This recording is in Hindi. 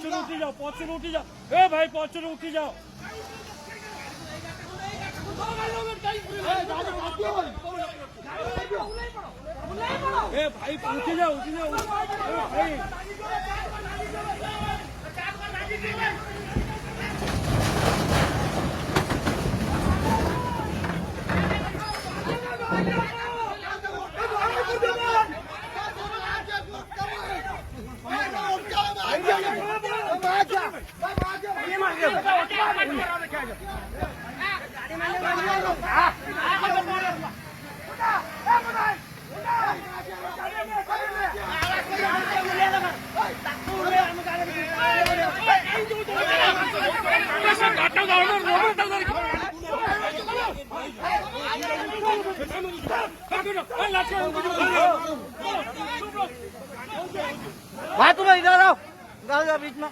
उठी जाओ ए भाई पहुंचो उठी जाओ ए भाई उठी जाओ भाई भाई तुम इधर आओ बीच में।